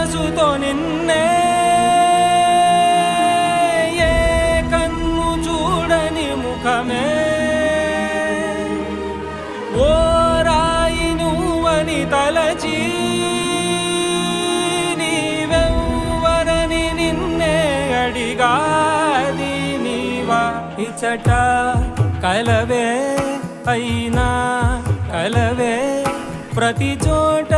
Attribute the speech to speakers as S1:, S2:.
S1: మనసుతో నిన్నే ఏ కన్ను చూడని ముఖమే ఓ రాయి నువ్వని తలచి నీవెవ్వరని నిన్నే అడిగాది నీవా ఇచట కలవే అయినా కలవే ప్రతి చోట